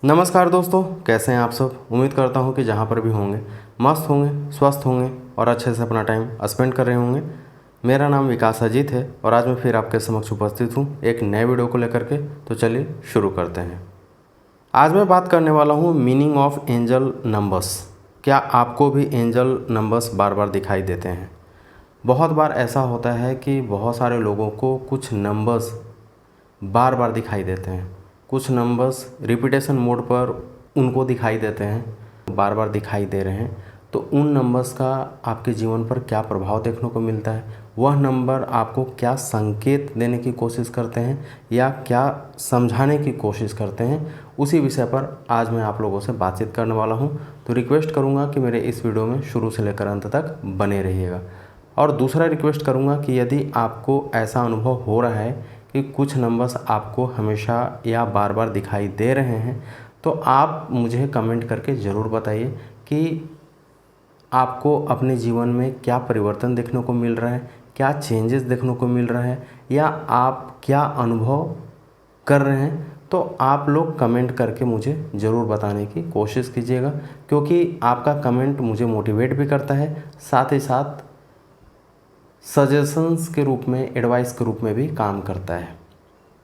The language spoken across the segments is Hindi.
नमस्कार दोस्तों, कैसे हैं आप सब। उम्मीद करता हूं कि जहां पर भी होंगे मस्त होंगे, स्वस्थ होंगे और अच्छे से अपना टाइम स्पेंड कर रहे होंगे। मेरा नाम विकास अजीत है और आज मैं फिर आपके समक्ष उपस्थित हूं एक नए वीडियो को लेकर के। तो चलिए शुरू करते हैं। आज मैं बात करने वाला हूं मीनिंग ऑफ एंजल नंबर्स। क्या आपको भी एंजल नंबर्स बार बार दिखाई देते हैं? बहुत बार ऐसा होता है कि बहुत सारे लोगों को कुछ नंबर्स बार बार दिखाई देते हैं, कुछ नंबर्स रिपीटेशन मोड पर उनको दिखाई देते हैं, बार बार दिखाई दे रहे हैं। तो उन नंबर्स का आपके जीवन पर क्या प्रभाव देखने को मिलता है, वह नंबर आपको क्या संकेत देने की कोशिश करते हैं या क्या समझाने की कोशिश करते हैं, उसी विषय पर आज मैं आप लोगों से बातचीत करने वाला हूं। तो रिक्वेस्ट करूंगा कि मेरे इस वीडियो में शुरू से लेकर अंत तक बने रहिएगा। और दूसरा रिक्वेस्ट करूंगा कि यदि आपको ऐसा अनुभव हो रहा है कि कुछ नंबर्स आपको हमेशा या बार बार दिखाई दे रहे हैं, तो आप मुझे कमेंट करके ज़रूर बताइए कि आपको अपने जीवन में क्या परिवर्तन देखने को मिल रहा है, क्या चेंजेस देखने को मिल रहा है या आप क्या अनुभव कर रहे हैं। तो आप लोग कमेंट करके मुझे ज़रूर बताने की कोशिश कीजिएगा, क्योंकि आपका कमेंट मुझे मोटिवेट भी करता है, साथ ही साथ सजेशंस के रूप में, एडवाइस के रूप में भी काम करता है।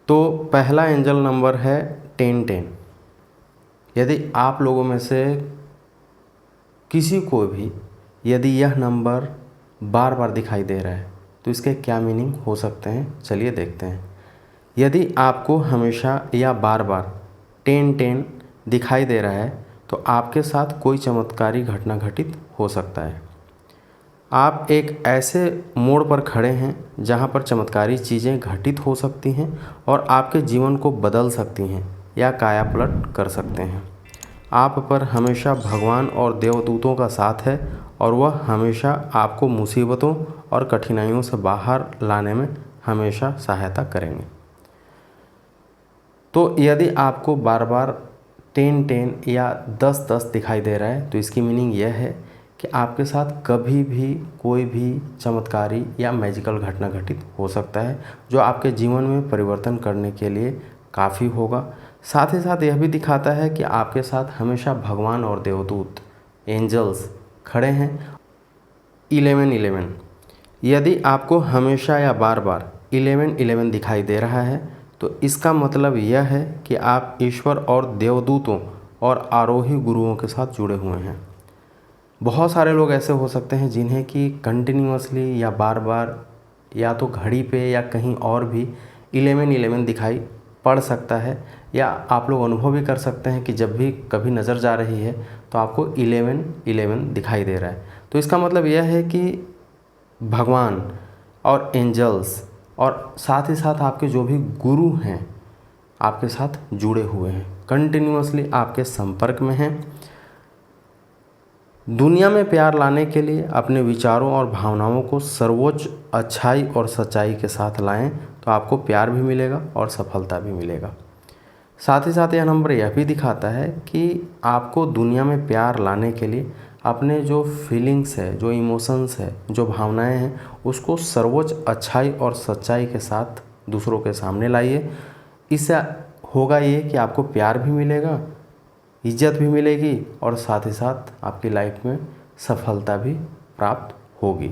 तो पहला एंजल नंबर है 1010। यदि आप लोगों में से किसी को भी यदि यह नंबर बार बार दिखाई दे रहा है तो इसके क्या मीनिंग हो सकते हैं, चलिए देखते हैं। यदि आपको हमेशा या बार बार 1010 दिखाई दे रहा है तो आपके साथ कोई चमत्कारी घटना घटित हो सकता है। आप एक ऐसे मोड़ पर खड़े हैं जहां पर चमत्कारी चीज़ें घटित हो सकती हैं और आपके जीवन को बदल सकती हैं या कायापलट कर सकते हैं। आप पर हमेशा भगवान और देवदूतों का साथ है और वह हमेशा आपको मुसीबतों और कठिनाइयों से बाहर लाने में हमेशा सहायता करेंगे। तो यदि आपको बार बार 10-10 या 10-10 दिखाई दे रहा है तो इसकी मीनिंग यह है कि आपके साथ कभी भी कोई भी चमत्कारी या मैजिकल घटना घटित हो सकता है जो आपके जीवन में परिवर्तन करने के लिए काफ़ी होगा। साथ ही साथ यह भी दिखाता है कि आपके साथ हमेशा भगवान और देवदूत, एंजल्स खड़े हैं। 11-11 यदि आपको हमेशा या बार बार 11-11 दिखाई दे रहा है तो इसका मतलब यह है कि आप ईश्वर और देवदूतों और आरोही गुरुओं के साथ जुड़े हुए हैं। बहुत सारे लोग ऐसे हो सकते हैं जिन्हें कि कंटिन्यूअसली या बार बार या तो घड़ी पे या कहीं और भी 11-11 दिखाई पड़ सकता है, या आप लोग अनुभव भी कर सकते हैं कि जब भी कभी नज़र जा रही है तो आपको 11-11 दिखाई दे रहा है। तो इसका मतलब यह है कि भगवान और एंजल्स और साथ ही साथ आपके जो भी गुरु हैं आपके साथ जुड़े हुए हैं, कंटिन्यूअसली आपके संपर्क में हैं। दुनिया में प्यार लाने के लिए अपने विचारों और भावनाओं को सर्वोच्च अच्छाई और सच्चाई के साथ लाएं तो आपको प्यार भी मिलेगा और सफलता भी मिलेगा। साथ ही साथ यह नंबर यह भी दिखाता है कि आपको दुनिया में प्यार लाने के लिए अपने जो फीलिंग्स है, जो इमोशंस है, जो भावनाएं हैं, उसको सर्वोच्च अच्छाई और सच्चाई के साथ दूसरों के सामने लाइए। इससे होगा ये कि आपको प्यार भी मिलेगा, इज्जत भी मिलेगी और साथ ही साथ आपकी लाइफ में सफलता भी प्राप्त होगी।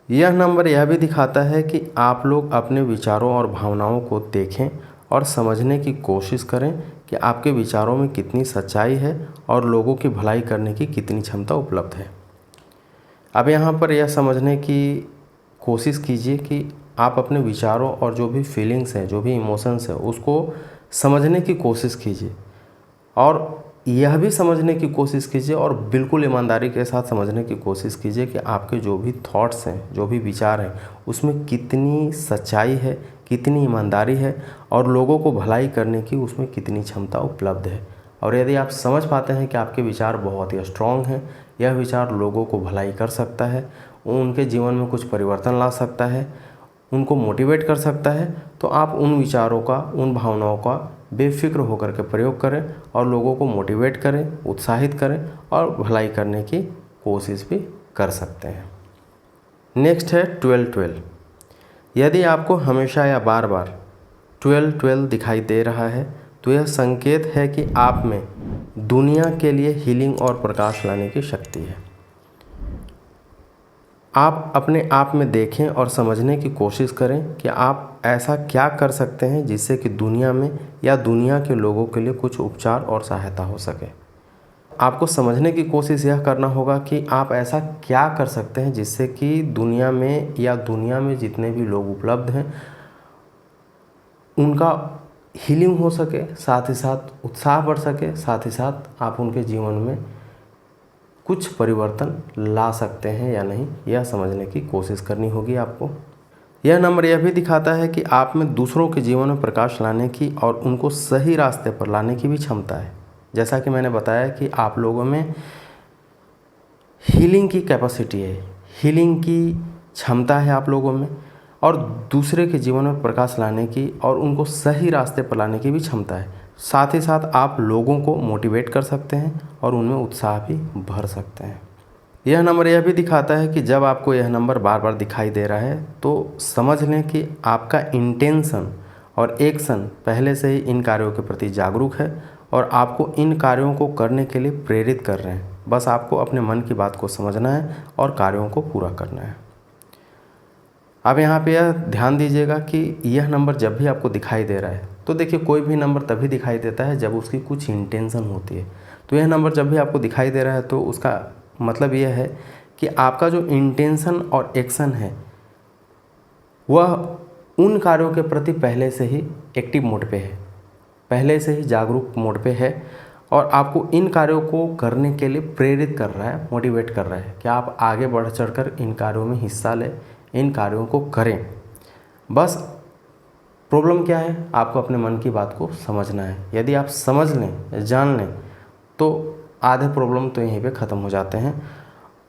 यह नंबर यह भी दिखाता है कि आप लोग अपने विचारों और भावनाओं को देखें और समझने की कोशिश करें कि आपके विचारों में कितनी सच्चाई है और लोगों की भलाई करने की कितनी क्षमता उपलब्ध है। अब यहाँ पर यह समझने की कोशिश कीजिए कि आप अपने विचारों और जो भी फीलिंग्स हैं, जो भी इमोशंस हैं, उसको समझने की कोशिश कीजिए और यह भी समझने की कोशिश कीजिए और बिल्कुल ईमानदारी के साथ समझने की कोशिश कीजिए कि आपके जो भी थॉट्स हैं, जो भी विचार हैं, उसमें कितनी सच्चाई है, कितनी ईमानदारी है और लोगों को भलाई करने की उसमें कितनी क्षमता उपलब्ध है। और यदि आप समझ पाते हैं कि आपके विचार बहुत ही स्ट्रॉन्ग हैं, यह विचार लोगों को भलाई कर सकता है, उनके जीवन में कुछ परिवर्तन ला सकता है, उनको मोटिवेट कर सकता है, तो आप उन विचारों का, उन भावनाओं का बेफिक्र होकर के प्रयोग करें और लोगों को मोटिवेट करें, उत्साहित करें और भलाई करने की कोशिश भी कर सकते हैं। नेक्स्ट है 12-12। यदि आपको हमेशा या बार बार 12-12 दिखाई दे रहा है तो यह संकेत है कि आप में दुनिया के लिए हीलिंग और प्रकाश लाने की शक्ति है। आप अपने आप में देखें और समझने की कोशिश करें कि आप ऐसा क्या कर सकते हैं जिससे कि दुनिया में या दुनिया के लोगों के लिए कुछ उपचार और सहायता हो सके। आपको समझने की कोशिश यह करना होगा कि आप ऐसा क्या कर सकते हैं जिससे कि दुनिया में या दुनिया में जितने भी लोग उपलब्ध हैं उनका हीलिंग हो सके, साथ ही साथ उत्साह बढ़ सके, साथ ही साथ आप उनके जीवन में कुछ परिवर्तन ला सकते हैं या नहीं, यह समझने की कोशिश करनी होगी आपको। यह नंबर यह भी दिखाता है कि आप में दूसरों के जीवन में प्रकाश लाने की और उनको सही रास्ते पर लाने की भी क्षमता है। जैसा कि मैंने बताया कि आप लोगों में हीलिंग की कैपेसिटी है, हीलिंग की क्षमता है आप लोगों में, और दूसरे के जीवन में प्रकाश लाने की और उनको सही रास्ते पर लाने की भी क्षमता है। साथ ही साथ आप लोगों को मोटिवेट कर सकते हैं और उनमें उत्साह भी भर सकते हैं। यह नंबर यह भी दिखाता है कि जब आपको यह नंबर बार बार दिखाई दे रहा है तो समझ लें कि आपका इंटेंशन और एक्शन पहले से ही इन कार्यों के प्रति जागरूक है और आपको इन कार्यों को करने के लिए प्रेरित कर रहे हैं। बस आपको अपने मन की बात को समझना है और कार्यों को पूरा करना है। अब यहाँ पे यह ध्यान दीजिएगा कि यह नंबर जब भी आपको दिखाई दे रहा है तो देखिए, कोई भी नंबर तभी दिखाई देता है जब उसकी कुछ इंटेंशन होती है। तो यह नंबर जब भी आपको दिखाई दे रहा है तो उसका मतलब यह है कि आपका जो इंटेंशन और एक्शन है वह उन कार्यों के प्रति पहले से ही एक्टिव मोड पे है, पहले से ही जागरूक मोड पे है और आपको इन कार्यों को करने के लिए प्रेरित कर रहा है, मोटिवेट कर रहा है कि आप आगे बढ़ चढ़कर इन कार्यों में हिस्सा लें, इन कार्यों को करें। बस प्रॉब्लम क्या है, आपको अपने मन की बात को समझना है। यदि आप समझ लें, जान लें तो आधे प्रॉब्लम तो यहीं पे ख़त्म हो जाते हैं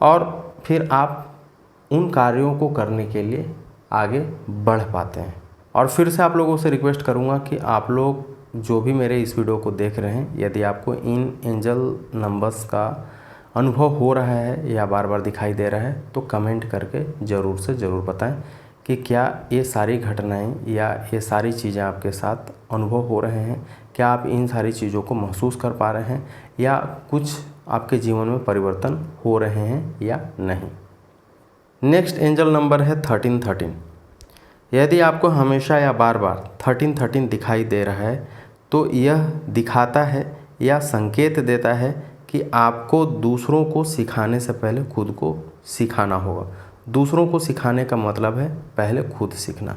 और फिर आप उन कार्यों को करने के लिए आगे बढ़ पाते हैं। और फिर से आप लोगों से रिक्वेस्ट करूंगा कि आप लोग जो भी मेरे इस वीडियो को देख रहे हैं, यदि आपको इन एंजल नंबर्स का अनुभव हो रहा है या बार बार दिखाई दे रहा है तो कमेंट करके ज़रूर से ज़रूर बताएं कि क्या ये सारी घटनाएं या ये सारी चीज़ें आपके साथ अनुभव हो रहे हैं, क्या आप इन सारी चीज़ों को महसूस कर पा रहे हैं या कुछ आपके जीवन में परिवर्तन हो रहे हैं या नहीं। नेक्स्ट एंजल नंबर है 1313। यदि आपको हमेशा या बार बार 1313 दिखाई दे रहा है तो यह दिखाता है या संकेत देता है कि आपको दूसरों को सिखाने से पहले खुद को सिखाना होगा। दूसरों को सिखाने का मतलब है पहले खुद सीखना।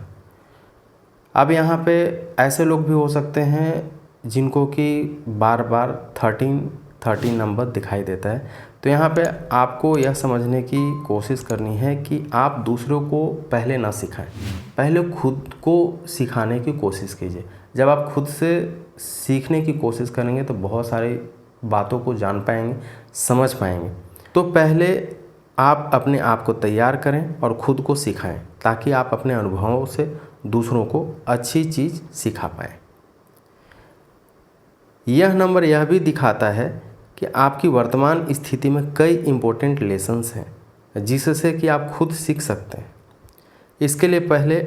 अब यहाँ पे ऐसे लोग भी हो सकते हैं जिनको कि बार बार 1313 नंबर दिखाई देता है, तो यहाँ पे आपको यह समझने की कोशिश करनी है कि आप दूसरों को पहले ना सिखाएं, पहले खुद को सिखाने की कोशिश कीजिए। जब आप खुद से सीखने की कोशिश करेंगे तो बहुत सारी बातों को जान पाएंगे, समझ पाएंगे। तो पहले आप अपने आप को तैयार करें और ख़ुद को सिखाएं ताकि आप अपने अनुभवों से दूसरों को अच्छी चीज़ सिखा पाएँ। यह नंबर यह भी दिखाता है कि आपकी वर्तमान स्थिति में कई इम्पोर्टेंट लेसन्स हैं जिससे कि आप खुद सीख सकते हैं। इसके लिए पहले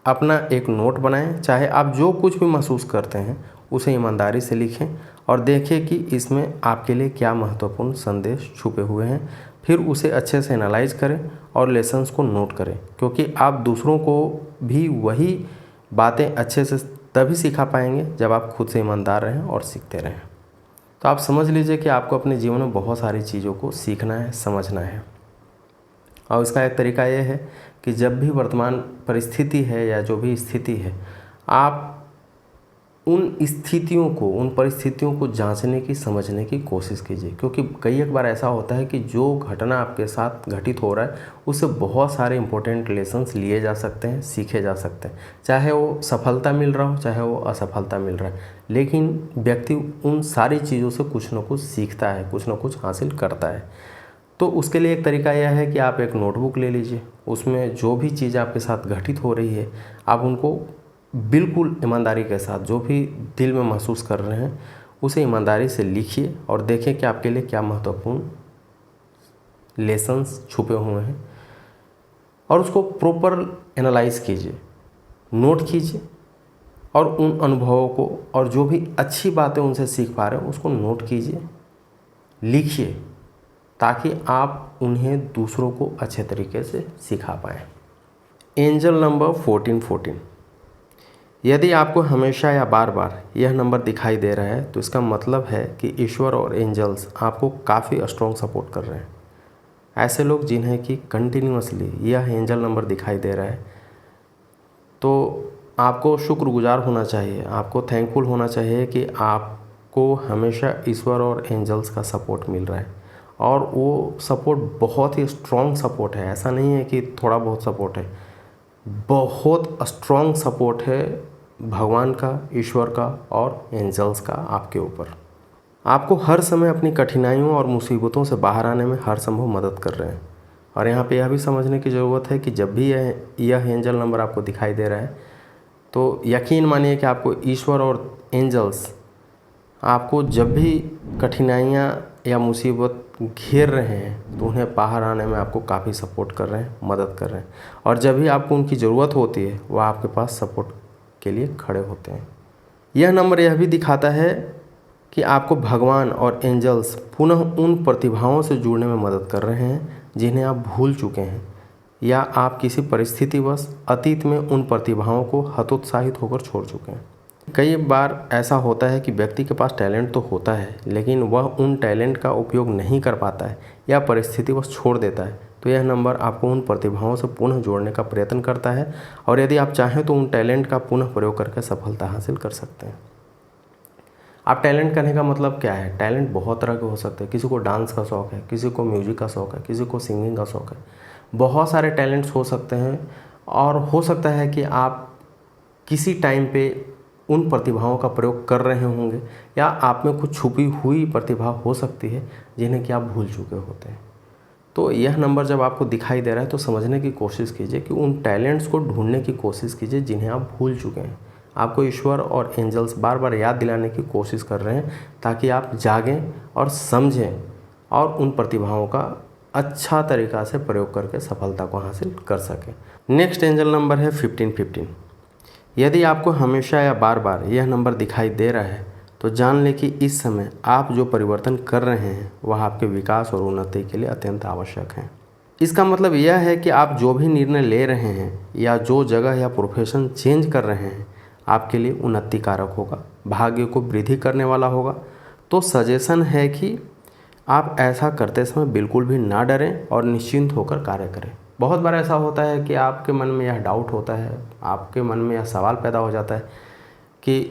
अपना एक नोट बनाएं, चाहे आप जो कुछ भी महसूस करते हैं उसे ईमानदारी से लिखें और देखें कि इसमें आपके लिए क्या महत्वपूर्ण संदेश छुपे हुए हैं। फिर उसे अच्छे से एनालाइज करें और लेसन्स को नोट करें, क्योंकि आप दूसरों को भी वही बातें अच्छे से तभी सिखा पाएंगे जब आप खुद से ईमानदार रहें और सीखते रहें। तो आप समझ लीजिए कि आपको अपने जीवन में बहुत सारी चीज़ों को सीखना है, समझना है। और इसका एक तरीका यह है कि जब भी वर्तमान परिस्थिति है या जो भी स्थिति है, आप उन स्थितियों को, उन परिस्थितियों को जांचने की, समझने की कोशिश कीजिए, क्योंकि कई एक बार ऐसा होता है कि जो घटना आपके साथ घटित हो रहा है उससे बहुत सारे इंपॉर्टेंट लेसन्स लिए जा सकते हैं, सीखे जा सकते हैं। चाहे वो सफलता मिल रहा हो, चाहे वो असफलता मिल रहा है, लेकिन व्यक्ति उन सारी चीज़ों से कुछ न कुछ सीखता है, कुछ न कुछ हासिल करता है। तो उसके लिए एक तरीका यह है कि आप एक नोटबुक ले लीजिए, उसमें जो भी चीज़ आपके साथ घटित हो रही है आप उनको बिल्कुल ईमानदारी के साथ, जो भी दिल में महसूस कर रहे हैं उसे ईमानदारी से लिखिए और देखें कि आपके लिए क्या महत्वपूर्ण लेसन्स छुपे हुए हैं और उसको प्रॉपर एनालाइज कीजिए, नोट कीजिए और उन अनुभवों को और जो भी अच्छी बातें उनसे सीख पा रहे हो उसको नोट कीजिए, लिखिए, ताकि आप उन्हें दूसरों को अच्छे तरीके से सिखा पाएँ। Angel number 1414। यदि आपको हमेशा या बार बार यह नंबर दिखाई दे रहा है तो इसका मतलब है कि ईश्वर और एंजल्स आपको काफ़ी स्ट्रॉन्ग सपोर्ट कर रहे हैं। ऐसे लोग जिन्हें कि कंटिन्यूअसली यह एंजल नंबर दिखाई दे रहा है, तो आपको शुक्रगुजार होना चाहिए, आपको थैंकफुल होना चाहिए कि आपको हमेशा ईश्वर और एंजल्स का सपोर्ट मिल रहा है। और वो सपोर्ट बहुत ही स्ट्रॉन्ग सपोर्ट है, ऐसा नहीं है कि थोड़ा बहुत सपोर्ट है, बहुत स्ट्रॉन्ग सपोर्ट है भगवान का, ईश्वर का और एंजल्स का आपके ऊपर। आपको हर समय अपनी कठिनाइयों और मुसीबतों से बाहर आने में हर संभव मदद कर रहे हैं। और यहाँ पे यह भी समझने की ज़रूरत है कि जब भी यह एंजल नंबर आपको दिखाई दे रहा है तो यकीन मानिए कि आपको ईश्वर और एंजल्स आपको जब भी कठिनाइयाँ या मुसीबत घेर रहे हैं तो उन्हें बाहर आने में आपको काफ़ी सपोर्ट कर रहे हैं, मदद कर रहे हैं। और जब भी आपको उनकी ज़रूरत होती है वह आपके पास सपोर्ट के लिए खड़े होते हैं। यह नंबर यह भी दिखाता है कि आपको भगवान और एंजल्स पुनः उन प्रतिभाओं से जुड़ने में मदद कर रहे हैं जिन्हें आप भूल चुके हैं, या आप किसी परिस्थितिवश अतीत में उन प्रतिभाओं को हतोत्साहित होकर छोड़ चुके हैं। कई बार ऐसा होता है कि व्यक्ति के पास टैलेंट तो होता है लेकिन वह उन टैलेंट का उपयोग नहीं कर पाता है या परिस्थितिवश छोड़ देता है। तो यह नंबर आपको उन प्रतिभाओं से पुनः जोड़ने का प्रयत्न करता है और यदि आप चाहें तो उन टैलेंट का पुनः प्रयोग करके सफलता हासिल कर सकते हैं। आप टैलेंट करने का मतलब क्या है? टैलेंट बहुत तरह के हो सकते हैं। किसी को डांस का शौक़ है, किसी को म्यूजिक का शौक़ है, किसी को सिंगिंग का शौक़ है। बहुत सारे टैलेंट्स हो सकते हैं और हो सकता है कि आप किसी टाइम पे उन प्रतिभाओं का प्रयोग कर रहे होंगे या आप में कुछ छुपी हुई प्रतिभा हो सकती है जिन्हें कि आप भूल चुके होते हैं। तो यह नंबर जब आपको दिखाई दे रहा है तो समझने की कोशिश कीजिए कि उन टैलेंट्स को ढूंढने की कोशिश कीजिए जिन्हें आप भूल चुके हैं। आपको ईश्वर और एंजल्स बार बार याद दिलाने की कोशिश कर रहे हैं ताकि आप जागें और समझें और उन प्रतिभाओं का अच्छा तरीक़ा से प्रयोग करके सफलता को हासिल कर सकें। नेक्स्ट एंजल नंबर है 1515। यदि आपको हमेशा या बार बार यह नंबर दिखाई दे रहा है तो जान लें कि इस समय आप जो परिवर्तन कर रहे हैं वह आपके विकास और उन्नति के लिए अत्यंत आवश्यक है। इसका मतलब यह है कि आप जो भी निर्णय ले रहे हैं या जो जगह या प्रोफेशन चेंज कर रहे हैं आपके लिए उन्नति कारक होगा, भाग्य को वृद्धि करने वाला होगा। तो सजेशन है कि आप ऐसा करते समय बिल्कुल भी ना डरें और निश्चिंत होकर कार्य करें। बहुत बार ऐसा होता है कि आपके मन में यह डाउट होता है, आपके मन में यह सवाल पैदा हो जाता है कि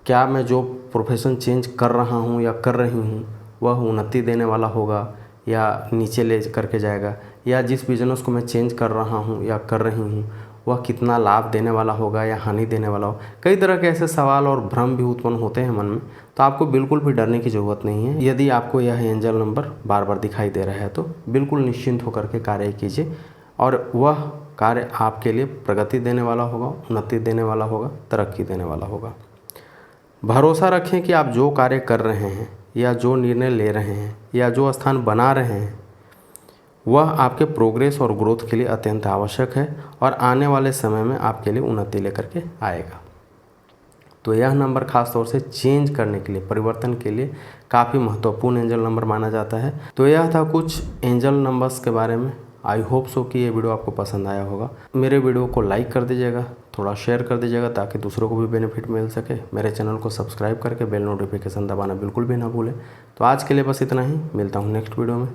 क्या मैं जो प्रोफेशन चेंज कर रहा हूँ या कर रही हूँ वह उन्नति देने वाला होगा या नीचे ले करके जाएगा, या जिस बिज़नेस को मैं चेंज कर रहा हूँ या कर रही हूँ वह कितना लाभ देने वाला होगा या हानि देने वाला हो। कई तरह के ऐसे सवाल और भ्रम भी उत्पन्न होते हैं मन में। तो आपको बिल्कुल भी डरने की ज़रूरत नहीं है। यदि आपको यह एंजल नंबर बार बार दिखाई दे रहा है तो बिल्कुल निश्चिंत होकर के कार्य कीजिए और वह कार्य आपके लिए प्रगति देने वाला होगा, उन्नति देने वाला होगा, तरक्की देने वाला होगा। भरोसा रखें कि आप जो कार्य कर रहे हैं या जो निर्णय ले रहे हैं या जो स्थान बना रहे हैं वह आपके प्रोग्रेस और ग्रोथ के लिए अत्यंत आवश्यक है और आने वाले समय में आपके लिए उन्नति लेकर के आएगा। तो यह नंबर खास तौर से चेंज करने के लिए, परिवर्तन के लिए काफ़ी महत्वपूर्ण एंजल नंबर माना जाता है। तो यह था कुछ एंजल नंबर्स के बारे में। आई होप सो कि ये वीडियो आपको पसंद आया होगा। मेरे वीडियो को लाइक कर दीजिएगा, थोड़ा शेयर कर दीजिएगा ताकि दूसरों को भी बेनिफिट मिल सके। मेरे चैनल को सब्सक्राइब करके बेल नोटिफिकेशन दबाना बिल्कुल भी ना भूलें। तो आज के लिए बस इतना ही, मिलता हूँ नेक्स्ट वीडियो में।